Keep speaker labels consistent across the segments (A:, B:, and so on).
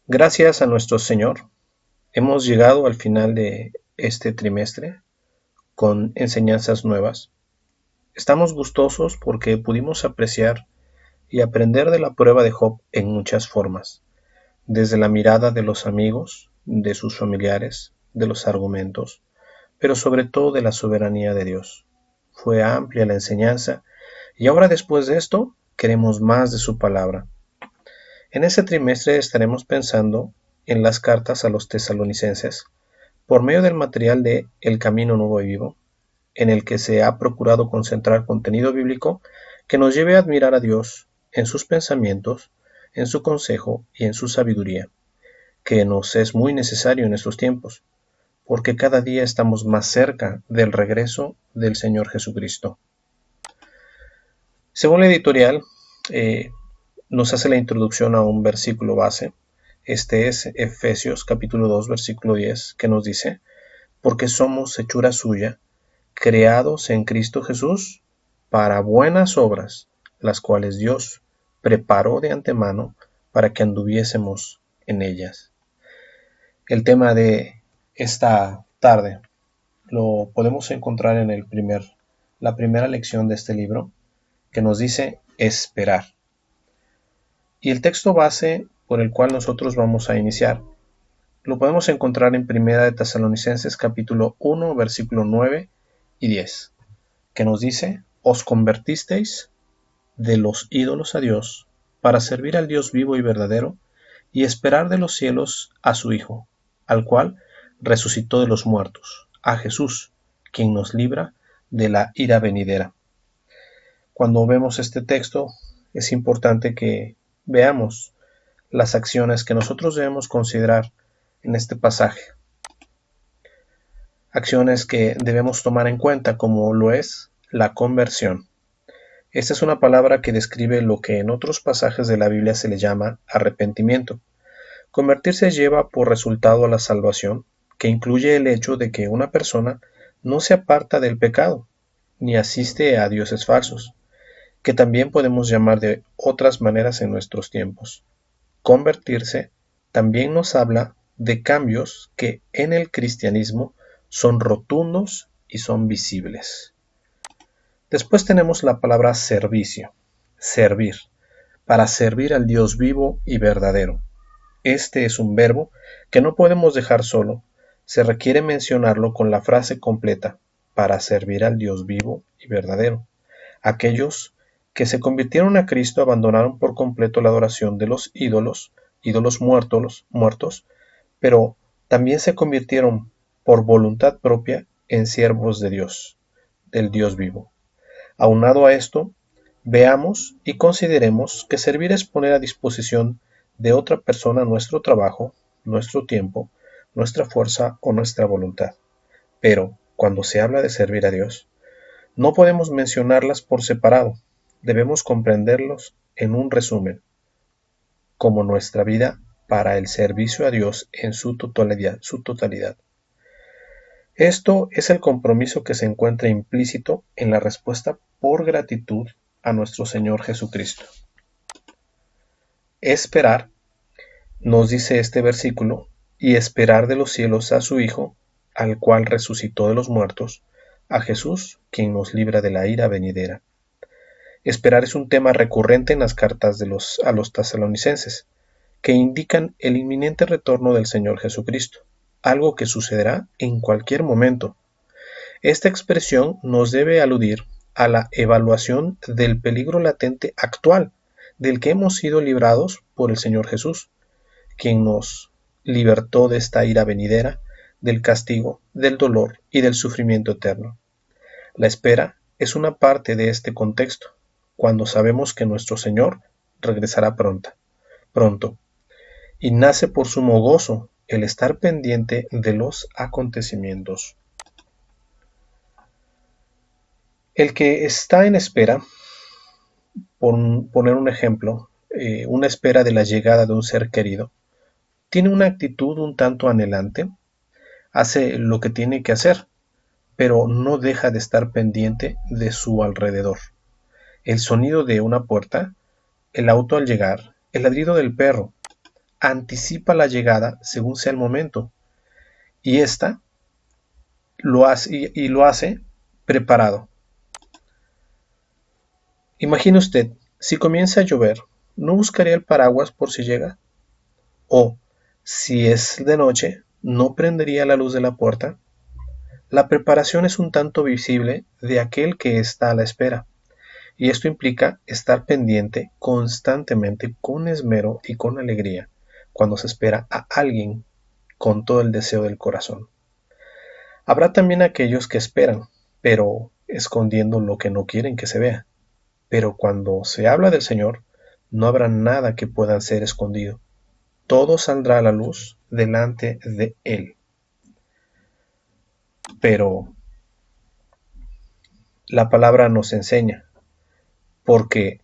A: Gracias a nuestro Señor, hemos llegado al final de este trimestre con enseñanzas nuevas. Estamos gustosos porque pudimos apreciar y aprender de la prueba de Job en muchas formas, desde la mirada de los amigos, de sus familiares, de los argumentos, pero sobre todo de la soberanía de Dios. Fue amplia la enseñanza y ahora después de esto queremos más de su palabra. En este trimestre estaremos pensando en las cartas a los tesalonicenses por medio del material de El Camino Nuevo y Vivo, en el que se ha procurado concentrar contenido bíblico que nos lleve a admirar a Dios en sus pensamientos, en su consejo y en su sabiduría, que nos es muy necesario en estos tiempos, porque cada día estamos más cerca del regreso del Señor Jesucristo. Según la editorial, eh, nos hace la introducción a un versículo base. Este es Efesios capítulo 2, versículo 10, que nos dice: porque somos hechura suya, creados en Cristo Jesús para buenas obras, las cuales Dios preparó de antemano para que anduviésemos en ellas. El tema de esta tarde lo podemos encontrar en la primera lección de este libro, que nos dice esperar. Y el texto base por el cual nosotros vamos a iniciar lo podemos encontrar en Primera de Tesalonicenses capítulo 1, versículo 9 y 10, que nos dice: os convertisteis de los ídolos a Dios, para servir al Dios vivo y verdadero, y esperar de los cielos a su Hijo, al cual resucitó de los muertos, a Jesús, quien nos libra de la ira venidera. Cuando vemos este texto, es importante que veamos las acciones que nosotros debemos considerar en este pasaje. Acciones que debemos tomar en cuenta, como lo es la conversión. Esta es una palabra que describe lo que en otros pasajes de la Biblia se le llama arrepentimiento. Convertirse lleva por resultado a la salvación, que incluye el hecho de que una persona no se aparta del pecado, ni asiste a dioses falsos, que también podemos llamar de otras maneras en nuestros tiempos. Convertirse también nos habla de cambios que en el cristianismo son rotundos y son visibles. Después tenemos la palabra servicio, servir, para servir al Dios vivo y verdadero. Este es un verbo que no podemos dejar solo, se requiere mencionarlo con la frase completa: para servir al Dios vivo y verdadero. Aquellos que se convirtieron a Cristo abandonaron por completo la adoración de los ídolos muertos, pero también se convirtieron por voluntad propia en siervos de Dios, del Dios vivo. Aunado a esto, veamos y consideremos que servir es poner a disposición de otra persona nuestro trabajo, nuestro tiempo, nuestra fuerza o nuestra voluntad. Pero, cuando se habla de servir a Dios, no podemos mencionarlas por separado, debemos comprenderlos en un resumen, como nuestra vida para el servicio a Dios en su totalidad. Esto es el compromiso que se encuentra implícito en la respuesta por gratitud a nuestro Señor Jesucristo. Esperar, nos dice este versículo, y esperar de los cielos a su Hijo, al cual resucitó de los muertos, a Jesús, quien nos libra de la ira venidera. Esperar es un tema recurrente en las cartas a los tesalonicenses, que indican el inminente retorno del Señor Jesucristo, algo que sucederá en cualquier momento. Esta expresión nos debe aludir a la evaluación del peligro latente actual, del que hemos sido librados por el Señor Jesús, quien nos libertó de esta ira venidera, del castigo, del dolor y del sufrimiento eterno. La espera es una parte de este contexto, cuando sabemos que nuestro Señor regresará pronto, y nace por sumo gozo el estar pendiente de los acontecimientos. El que está en espera, por poner un ejemplo, una espera de la llegada de un ser querido, tiene una actitud un tanto anhelante, hace lo que tiene que hacer, pero no deja de estar pendiente de su alrededor. El sonido de una puerta, el auto al llegar, el ladrido del perro, anticipa la llegada según sea el momento, y ésta lo hace preparado. Imagine usted, si comienza a llover, ¿no buscaría el paraguas por si llega? O, si es de noche, ¿no prendería la luz de la puerta? La preparación es un tanto visible de aquel que está a la espera, y esto implica estar pendiente constantemente con esmero y con alegría cuando se espera a alguien con todo el deseo del corazón. Habrá también aquellos que esperan, pero escondiendo lo que no quieren que se vea. Pero cuando se habla del Señor, no habrá nada que pueda ser escondido. Todo saldrá a la luz delante de Él. Pero la palabra nos enseña, porque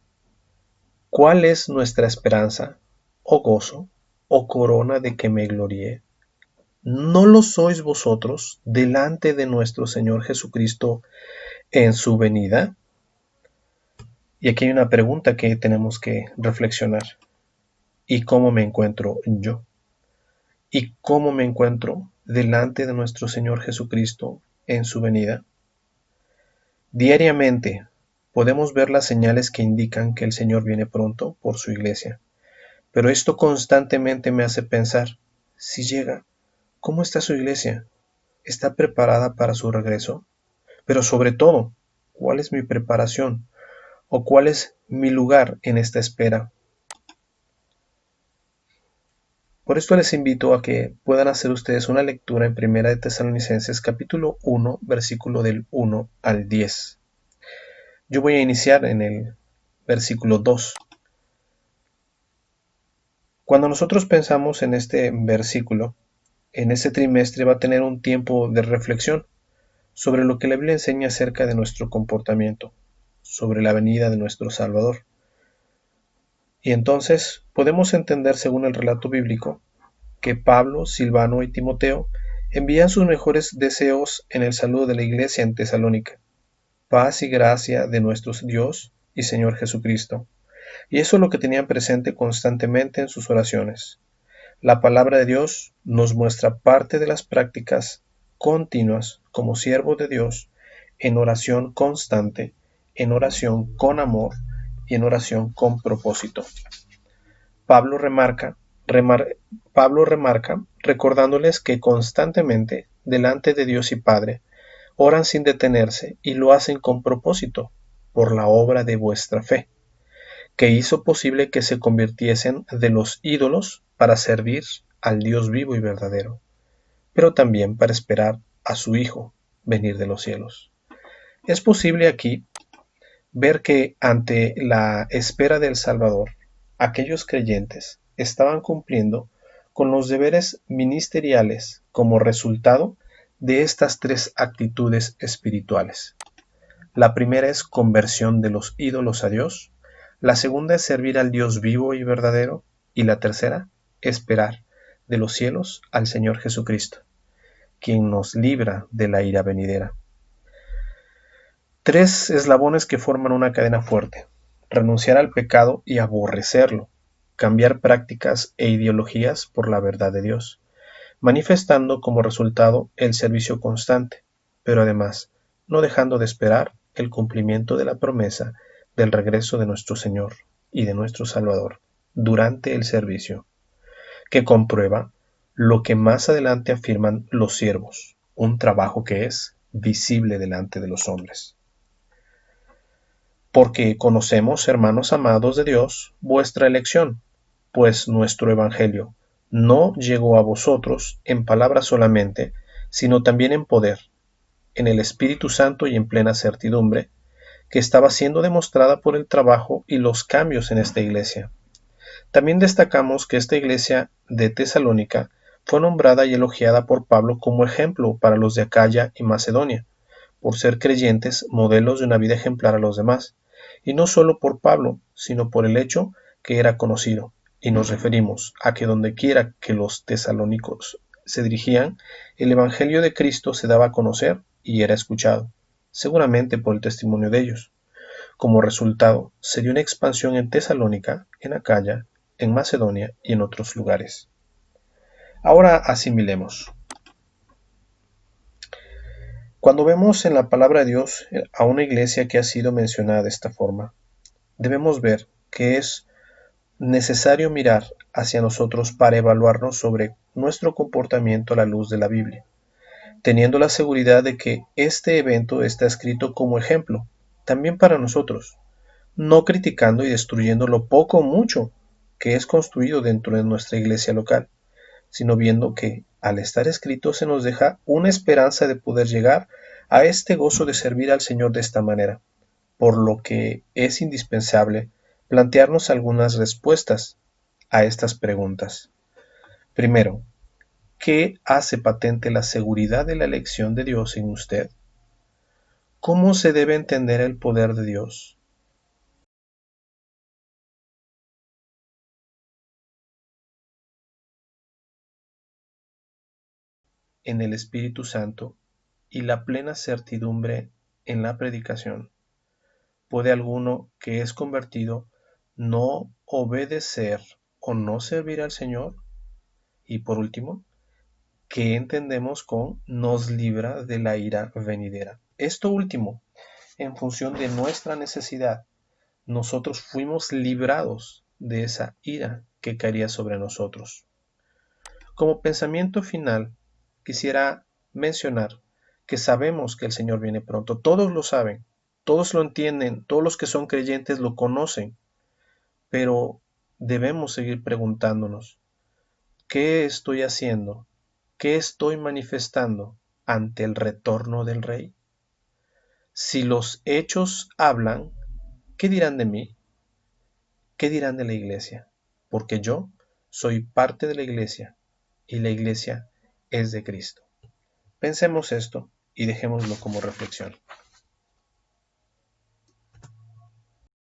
A: ¿cuál es nuestra esperanza, o gozo, o corona de que me gloríe? ¿No lo sois vosotros delante de nuestro Señor Jesucristo en su venida? Y aquí hay una pregunta que tenemos que reflexionar. ¿Y cómo me encuentro yo? ¿Y cómo me encuentro delante de nuestro Señor Jesucristo en su venida? Diariamente podemos ver las señales que indican que el Señor viene pronto por su iglesia, pero esto constantemente me hace pensar, si llega, ¿cómo está su iglesia? ¿Está preparada para su regreso? Pero sobre todo, ¿cuál es mi preparación? ¿O cuál es mi lugar en esta espera? Por esto les invito a que puedan hacer ustedes una lectura en Primera de Tesalonicenses capítulo 1, versículo del 1 al 10. Yo voy a iniciar en el versículo 2. Cuando nosotros pensamos en este versículo, en este trimestre va a tener un tiempo de reflexión sobre lo que la Biblia enseña acerca de nuestro comportamiento, sobre la venida de nuestro Salvador. Y entonces podemos entender, según el relato bíblico, que Pablo, Silvano y Timoteo envían sus mejores deseos en el saludo de la iglesia en Tesalónica. Paz y gracia de nuestro Dios y Señor Jesucristo. Y eso es lo que tenían presente constantemente en sus oraciones. La palabra de Dios nos muestra parte de las prácticas continuas como siervos de Dios en oración constante, en oración con amor y en oración con propósito. Pablo remarca, recordándoles que constantemente, delante de Dios y Padre, oran sin detenerse y lo hacen con propósito, por la obra de vuestra fe, que hizo posible que se convirtiesen de los ídolos para servir al Dios vivo y verdadero, pero también para esperar a su Hijo venir de los cielos. Es posible aquí ver que ante la espera del Salvador, aquellos creyentes estaban cumpliendo con los deberes ministeriales como resultado de estas tres actitudes espirituales. La primera es conversión de los ídolos a Dios, la segunda es servir al Dios vivo y verdadero, y la tercera, esperar de los cielos al Señor Jesucristo, quien nos libra de la ira venidera. Tres eslabones que forman una cadena fuerte: renunciar al pecado y aborrecerlo, cambiar prácticas e ideologías por la verdad de Dios, manifestando como resultado el servicio constante, pero además no dejando de esperar el cumplimiento de la promesa del regreso de nuestro Señor y de nuestro Salvador durante el servicio, que comprueba lo que más adelante afirman los siervos, un trabajo que es visible delante de los hombres. Porque conocemos, hermanos amados de Dios, vuestra elección, pues nuestro Evangelio no llegó a vosotros en palabra solamente, sino también en poder, en el Espíritu Santo y en plena certidumbre, que estaba siendo demostrada por el trabajo y los cambios en esta iglesia. También destacamos que esta iglesia de Tesalónica fue nombrada y elogiada por Pablo como ejemplo para los de Acaya y Macedonia, por ser creyentes modelos de una vida ejemplar a los demás, y no solo por Pablo, sino por el hecho que era conocido, y nos referimos a que donde quiera que los tesalónicos se dirigían, el Evangelio de Cristo se daba a conocer y era escuchado, seguramente por el testimonio de ellos. Como resultado, se dio una expansión en Tesalónica, en Acaya, en Macedonia y en otros lugares. Ahora asimilemos. Cuando vemos en la palabra de Dios a una iglesia que ha sido mencionada de esta forma, debemos ver que es necesario mirar hacia nosotros para evaluarnos sobre nuestro comportamiento a la luz de la Biblia, teniendo la seguridad de que este evento está escrito como ejemplo, también para nosotros, no criticando y destruyendo lo poco o mucho que es construido dentro de nuestra iglesia local, sino viendo que al estar escrito se nos deja una esperanza de poder llegar a este gozo de servir al Señor de esta manera, por lo que es indispensable plantearnos algunas respuestas a estas preguntas. Primero, ¿qué hace patente la seguridad de la elección de Dios en usted? ¿Cómo se debe entender el poder de Dios en el Espíritu Santo y la plena certidumbre en la predicación? ¿Puede alguno que es convertido no obedecer o no servir al Señor? Y por último, ¿qué entendemos con nos libra de la ira venidera? Esto último, en función de nuestra necesidad, nosotros fuimos librados de esa ira que caería sobre nosotros. Como pensamiento final, quisiera mencionar que sabemos que el Señor viene pronto. Todos lo saben, todos lo entienden, todos los que son creyentes lo conocen, pero debemos seguir preguntándonos, ¿qué estoy haciendo? ¿Qué estoy manifestando ante el retorno del Rey? Si los hechos hablan, ¿qué dirán de mí? ¿Qué dirán de la iglesia? Porque yo soy parte de la iglesia y la iglesia es de Cristo. Pensemos esto y dejémoslo como reflexión.